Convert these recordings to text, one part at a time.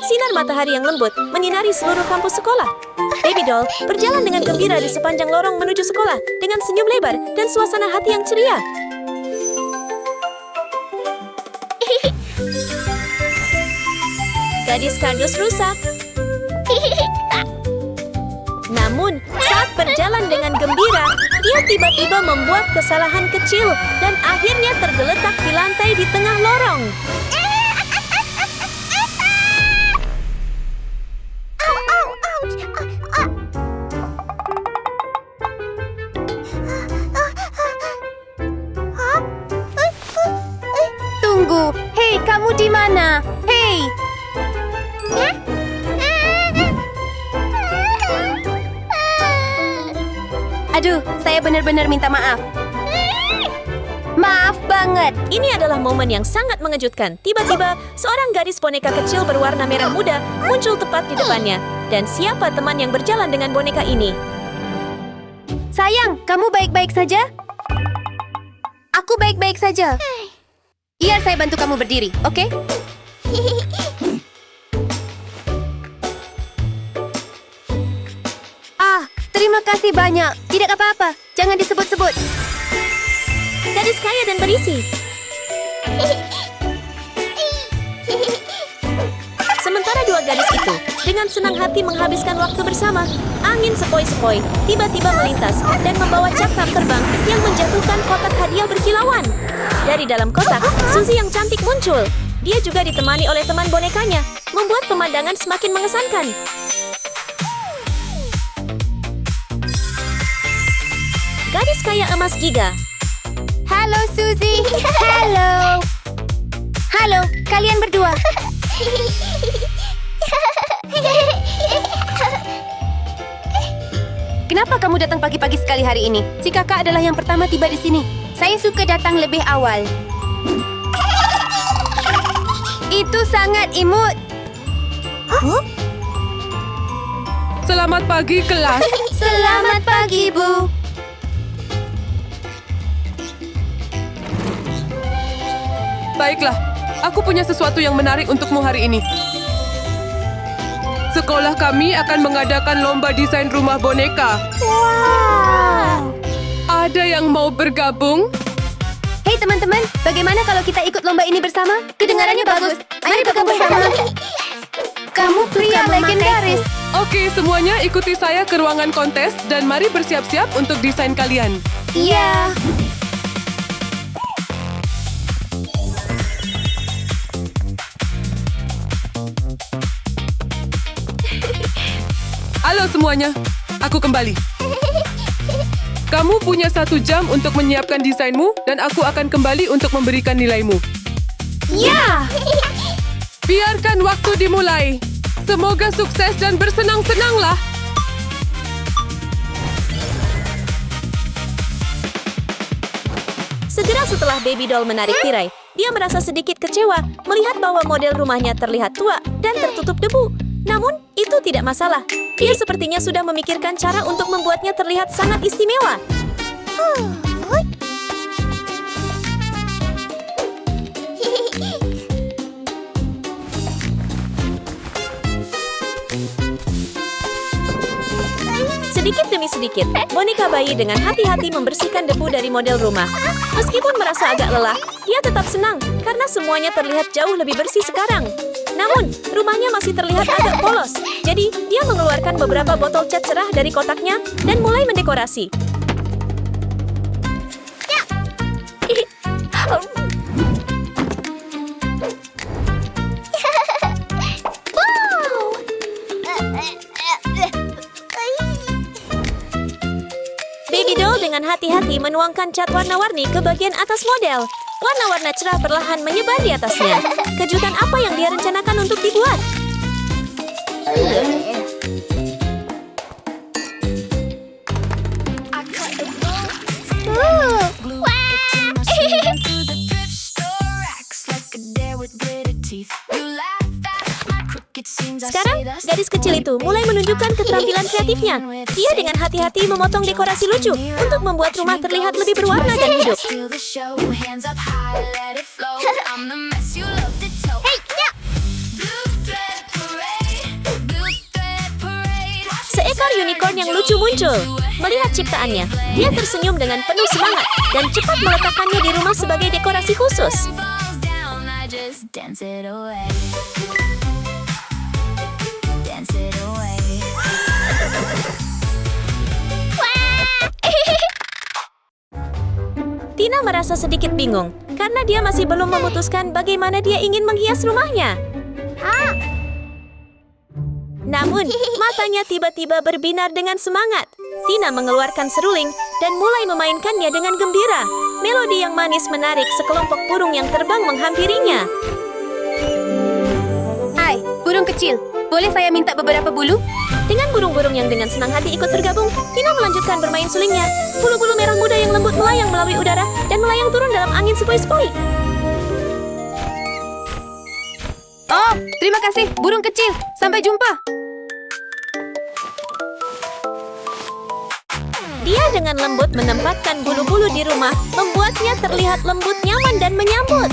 Sinar matahari yang lembut menyinari seluruh kampus sekolah. Baby doll berjalan dengan gembira di sepanjang lorong menuju sekolah dengan senyum lebar dan suasana hati yang ceria. Gadis kardus rusak. Namun, saat berjalan dengan gembira, dia tiba-tiba membuat kesalahan kecil dan akhirnya tergeletak di lantai di tengah lorong. Tunggu, hei kamu di mana? Hei! Aduh, saya benar-benar minta maaf. Maaf banget. Ini adalah momen yang sangat mengejutkan. Tiba-tiba, seorang gadis boneka kecil berwarna merah muda muncul tepat di depannya. Dan siapa teman yang berjalan dengan boneka ini? Sayang, kamu baik-baik saja? Aku baik-baik saja. Biar saya bantu kamu berdiri, oke? Terima kasih banyak. Tidak apa-apa. Jangan disebut-sebut. Gadis kaya dan berisi. Sementara dua gadis itu dengan senang hati menghabiskan waktu bersama, angin sepoi-sepoi tiba-tiba melintas dan membawa cakram terbang yang menjatuhkan kotak hadiah berkilauan. Dari dalam kotak, Suzy yang cantik muncul. Dia juga ditemani oleh teman bonekanya, membuat pemandangan semakin mengesankan. Gadis kaya emas Giga. Halo, Suzy. Halo. Halo, kalian berdua. Kenapa kamu datang pagi-pagi sekali hari ini? Si kakak adalah yang pertama tiba di sini. Saya suka datang lebih awal. Itu sangat imut. Selamat pagi, kelas. Selamat pagi, Bu. Baiklah, aku punya sesuatu yang menarik untukmu hari ini. Sekolah kami akan mengadakan lomba desain rumah boneka. Wow. Ada yang mau bergabung? Hei teman-teman, bagaimana kalau kita ikut lomba ini bersama? Kedengarannya bagus. Ayo bergabung bersama. Kamu pria legendaris. Oke, semuanya ikuti saya ke ruangan kontes dan mari bersiap-siap untuk desain kalian. Iya. Halo semuanya, aku kembali. Kamu punya 1 jam untuk menyiapkan desainmu dan aku akan kembali untuk memberikan nilaimu. Ya. Biarkan waktu dimulai. Semoga sukses dan bersenang-senanglah. Segera setelah Baby Doll menarik tirai, dia merasa sedikit kecewa melihat bahwa model rumahnya terlihat tua dan tertutup debu. Namun, itu tidak masalah. Dia sepertinya sudah memikirkan cara untuk membuatnya terlihat sangat istimewa. Sedikit demi sedikit, boneka bayi dengan hati-hati membersihkan debu dari model rumah. Meskipun merasa agak lelah, dia tetap senang karena semuanya terlihat jauh lebih bersih sekarang. Namun, rumahnya masih terlihat agak polos. Jadi, dia mengeluarkan beberapa botol cat cerah dari kotaknya dan mulai mendekorasi. Baby Doll dengan hati-hati menuangkan cat warna-warni ke bagian atas model. Warna-warna cerah perlahan menyebar di atasnya. Kejutan apa yang dia rencanakan untuk dibuat? Sekarang, gadis kecil itu mulai menunjukkan keterampilan kreatifnya. Dia dengan hati-hati memotong dekorasi lucu untuk membuat rumah terlihat lebih berwarna dan hidup. Hey, ya. unicorn yang lucu muncul. Melihat ciptaannya, dia tersenyum dengan penuh semangat dan cepat meletakkannya di rumah sebagai dekorasi khusus. Dance it away. Dance it away. Tina merasa sedikit bingung karena dia masih belum memutuskan bagaimana dia ingin menghias rumahnya. Namun, matanya tiba-tiba berbinar dengan semangat. Tina mengeluarkan seruling dan mulai memainkannya dengan gembira. Melodi yang manis menarik sekelompok burung yang terbang menghampirinya. Hai, burung kecil. Boleh saya minta beberapa bulu? Dengan burung-burung yang dengan senang hati ikut bergabung, Tina melanjutkan bermain sulingnya. Bulu-bulu merah muda yang lembut melayang melalui udara dan melayang turun dalam angin sepoi-sepoi. Oh, terima kasih, burung kecil. Sampai jumpa. Dia dengan lembut menempatkan bulu-bulu di rumah, membuatnya terlihat lembut, nyaman, dan menyambut.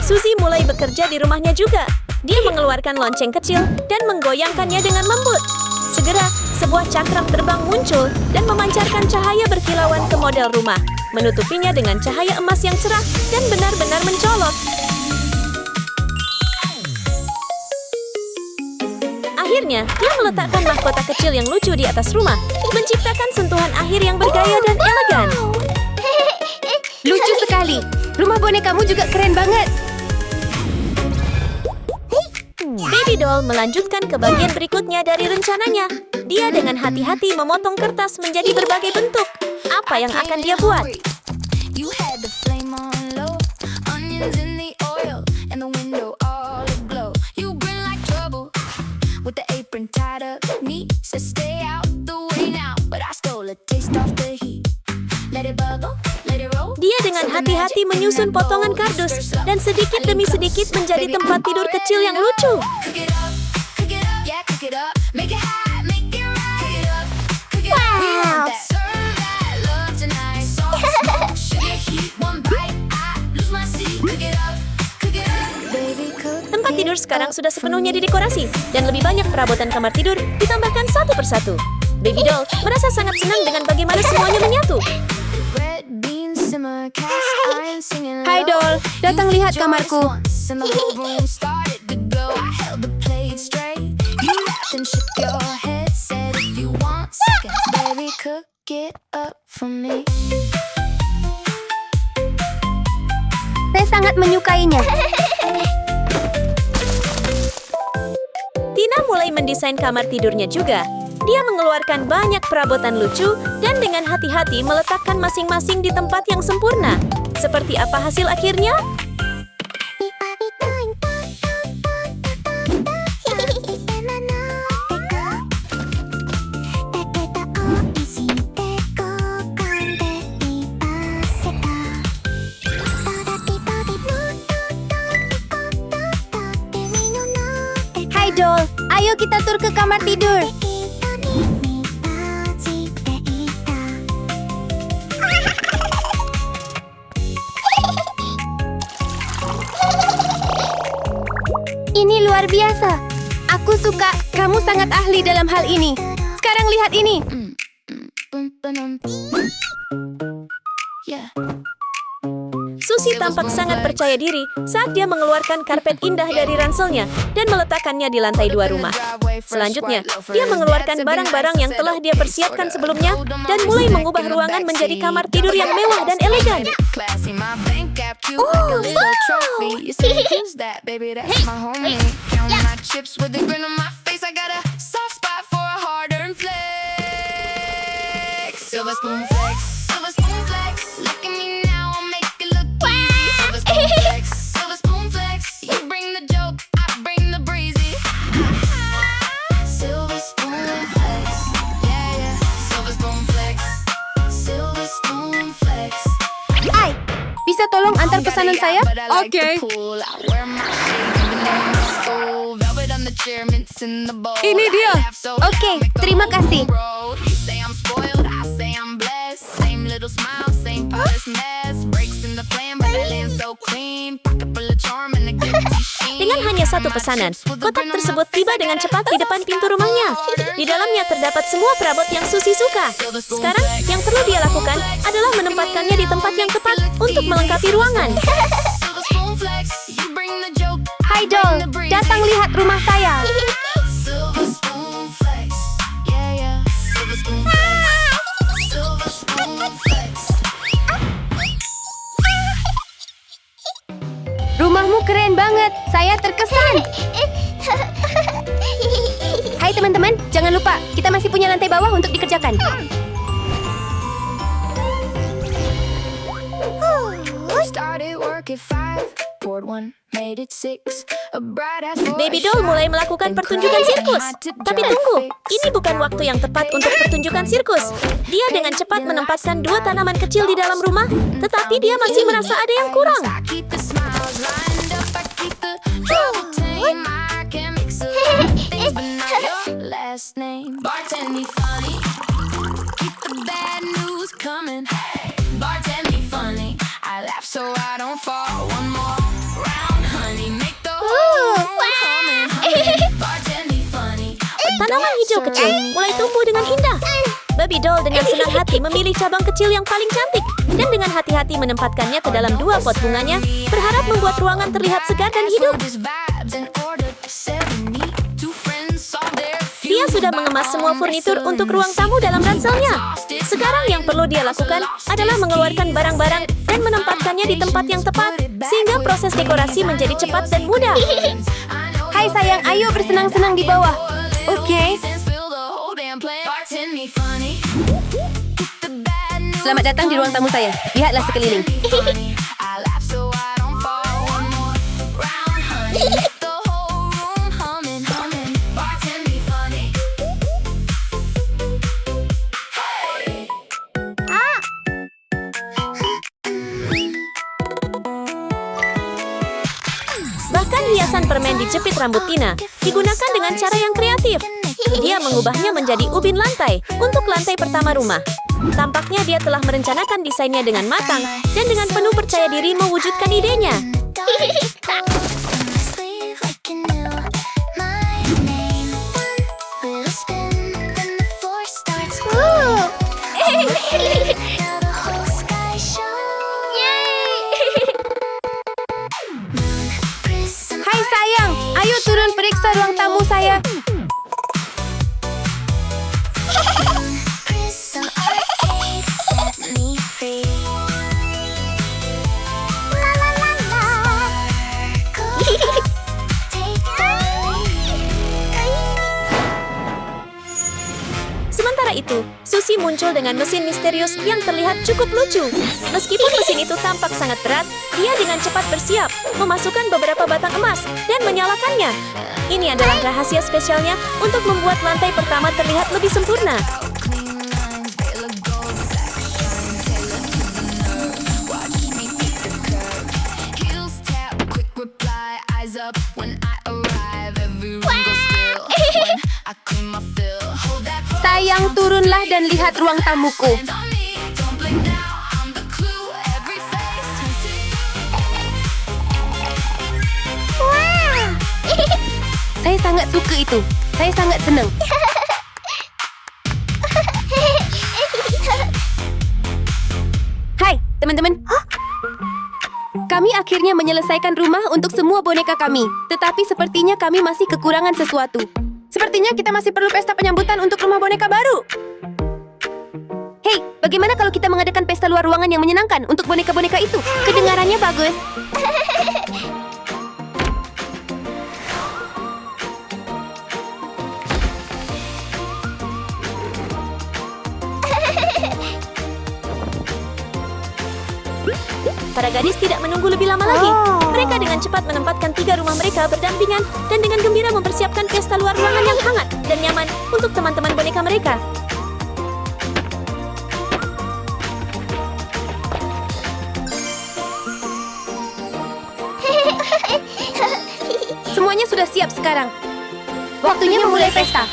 Suzy mulai bekerja di rumahnya juga. Dia mengeluarkan lonceng kecil dan menggoyangkannya dengan lembut. Segera, sebuah cakram terbang muncul dan memancarkan cahaya berkilauan ke model rumah, menutupinya dengan cahaya emas yang cerah dan benar-benar mencolok. Akhirnya, dia meletakkan mahkota kecil yang lucu di atas rumah, menciptakan sentuhan akhir yang bergaya dan elegan. Lucu sekali. Rumah bonekamu juga keren banget. Baby doll melanjutkan ke bagian berikutnya dari rencananya. Dia dengan hati-hati memotong kertas menjadi berbagai bentuk. Apa yang akan dia buat? You had the flame on low, onions in the oil, and the window all aglow. You burn like trouble with the apron tied up neat. Said stay out the way now, but I stole a taste off the heat. Let it bubble, let it roll. Dia dengan hati-hati menyusun potongan kardus dan sedikit demi sedikit menjadi tempat tidur kecil yang lucu. Cook it up, yeah, cook it up. Make it hot, make it right. Cook it up, we want that. Serve that love tonight. Soft smoke, sugar heat, one bite, I lose my seat. Cook it up, baby, cook. Tempat tidur sekarang sudah sepenuhnya didekorasi dan lebih banyak perabotan kamar tidur ditambahkan satu persatu. Baby doll merasa sangat senang dengan bagaimana semuanya menyatu. Red beans simmer, cast iron singing. Hai, doll. Datang lihat kamarku. And the whole room started to glow. I held the plate straight. You laughed and shook your head. Said if you want seconds, baby, cook it up for me. Saya sangat menyukainya. Tina mulai mendesain kamar tidurnya juga. Dia mengeluarkan banyak perabotan lucu dan dengan hati-hati meletakkan masing-masing di tempat yang sempurna. Seperti apa hasil akhirnya? Hai, doll. Ayo kita tur ke kamar tidur. Ini luar biasa. Aku suka. Kamu sangat ahli dalam hal ini. Sekarang lihat ini. Yeah. Suzy tampak sangat percaya diri saat dia mengeluarkan karpet indah dari ranselnya dan meletakkannya di lantai 2 rumah. Selanjutnya, dia mengeluarkan barang-barang yang telah dia persiapkan sebelumnya dan mulai mengubah ruangan menjadi kamar tidur yang mewah dan elegan. Classy, my bank app cute like a little trophy. You say who's that, baby? That's my homie. Count my chips with a grin on my face. I got a soft spot for a hard-earned flex. Silver spoon flex, silver spoon flex. Look at me now, I'll make it look easy. Silver spoon flex, silver spoon flex. You bring the joke, I bring the breezy. Silver spoon flex, yeah, yeah. Silver spoon flex, silver spoon flex. Ai, bisa tolong antar pesanan saya? Oke. Ini dia. Oke, terima kasih. Same little smile, same polished mess. Breaks in the plan, but that land's so clean. Dengan hanya satu pesanan, kotak tersebut tiba dengan cepat di depan pintu rumahnya. Di dalamnya terdapat semua perabot yang Susi suka. Sekarang, yang perlu dia lakukan adalah menempatkannya di tempat yang tepat untuk melengkapi ruangan. Silver spoon flex, you bring the joke. Hai Doll, datang lihat rumah saya. Silver spoon flex, yeah yeah. Silver spoon flex, silver spoon flex. Rumahmu keren banget. Saya terkesan. Hai teman-teman, jangan lupa kita masih punya lantai bawah untuk dikerjakan. Started work at 5, poured 1, made it 6. A bright ass for Baby a Doll shot, mulai melakukan then pertunjukan cried sirkus. my tip Tapi jar tunggu, fix. ini bukan waktu yang tepat untuk pertunjukan sirkus. Dia dengan cepat menempatkan 2 tanaman kecil di dalam rumah, tetapi dia masih merasa ada yang kurang. I keep the smiles lined up, I keep the trouble tame. I can mix a lot of things, but not your last name. Bartend me funny, keep the bad news coming. Bartend me funny, I laugh so I don't fall. One more round, honey, make the whole room humming, honey. Bartend me funny. Tanaman hijau kecil mulai tumbuh dengan indah. Baby Doll dengan senang hati memilih cabang kecil yang paling cantik dan dengan hati-hati menempatkannya ke dalam 2 pot bunganya, berharap membuat ruangan terlihat segar dan hidup. Dia sudah mengemas semua furnitur untuk ruang tamu dalam ranselnya. Sekarang yang perlu dia lakukan adalah mengeluarkan barang-barang dan menempatkannya di tempat yang tepat, sehingga proses dekorasi menjadi cepat dan mudah. Hai sayang, ayo bersenang-senang di bawah. Oke. Selamat datang di ruang tamu saya. Lihatlah sekeliling. Bahkan hiasan permen dijepit rambut Tina digunakan dengan cara yang kreatif. Dia mengubahnya menjadi ubin lantai untuk lantai pertama rumah. Tampaknya dia telah merencanakan desainnya dengan matang dan dengan penuh percaya diri mewujudkan idenya. Hai sayang, ayo turun periksa ruang tamu saya. Sementara itu, Susi muncul dengan mesin misterius yang terlihat cukup lucu. Meskipun mesin itu tampak sangat berat, dia dengan cepat bersiap, memasukkan beberapa batang emas, dan menyalakannya. Ini adalah rahasia spesialnya untuk membuat lantai pertama terlihat lebih sempurna. Sayang, turunlah dan lihat ruang tamuku. Saya sangat suka itu. Saya sangat senang. Hai, teman-teman. Kami akhirnya menyelesaikan rumah untuk semua boneka kami. Tetapi sepertinya kami masih kekurangan sesuatu. Sepertinya kita masih perlu pesta penyambutan untuk rumah boneka baru. Hei, bagaimana kalau kita mengadakan pesta luar ruangan yang menyenangkan untuk boneka-boneka itu? Kedengarannya bagus. Para gadis tidak menunggu lebih lama lagi. Mereka dengan cepat menempatkan 3 rumah mereka berdampingan dan dengan gembira mempersiapkan pesta luar ruangan yang hangat dan nyaman untuk teman-teman boneka mereka. Semuanya sudah siap sekarang. Waktunya memulai pesta.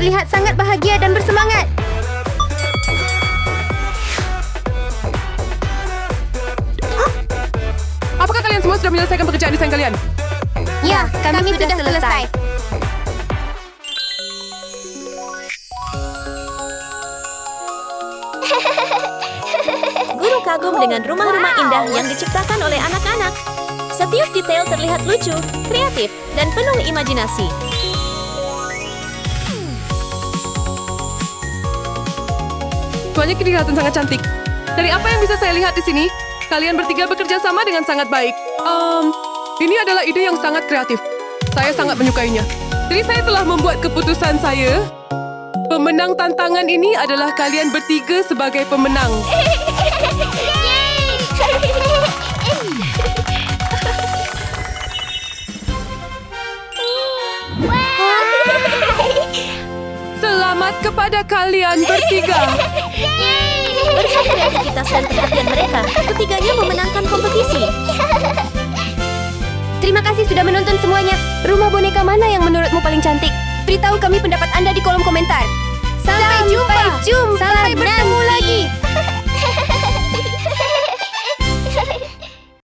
terlihat sangat bahagia dan bersemangat. Apakah kalian semua sudah menyelesaikan pekerjaan desain kalian? Ya, kami sudah selesai. Guru kagum dengan rumah-rumah indah yang diciptakan oleh anak-anak. Setiap detail terlihat lucu, kreatif, dan penuh imajinasi. Semuanya kelihatan sangat cantik. Dari apa yang bisa saya lihat di sini, kalian bertiga bekerja sama dengan sangat baik. Ini adalah ide yang sangat kreatif. Saya sangat menyukainya. Jadi saya telah membuat keputusan saya. Pemenang tantangan ini adalah kalian bertiga sebagai pemenang. Selamat kepada kalian bertiga. Berkat kreativitas dan perhatian mereka, ketiganya memenangkan kompetisi. Terima kasih sudah menonton semuanya. Rumah boneka mana yang menurutmu paling cantik? Beritahu kami pendapat Anda di kolom komentar. Sampai jumpa. Sampai bertemu.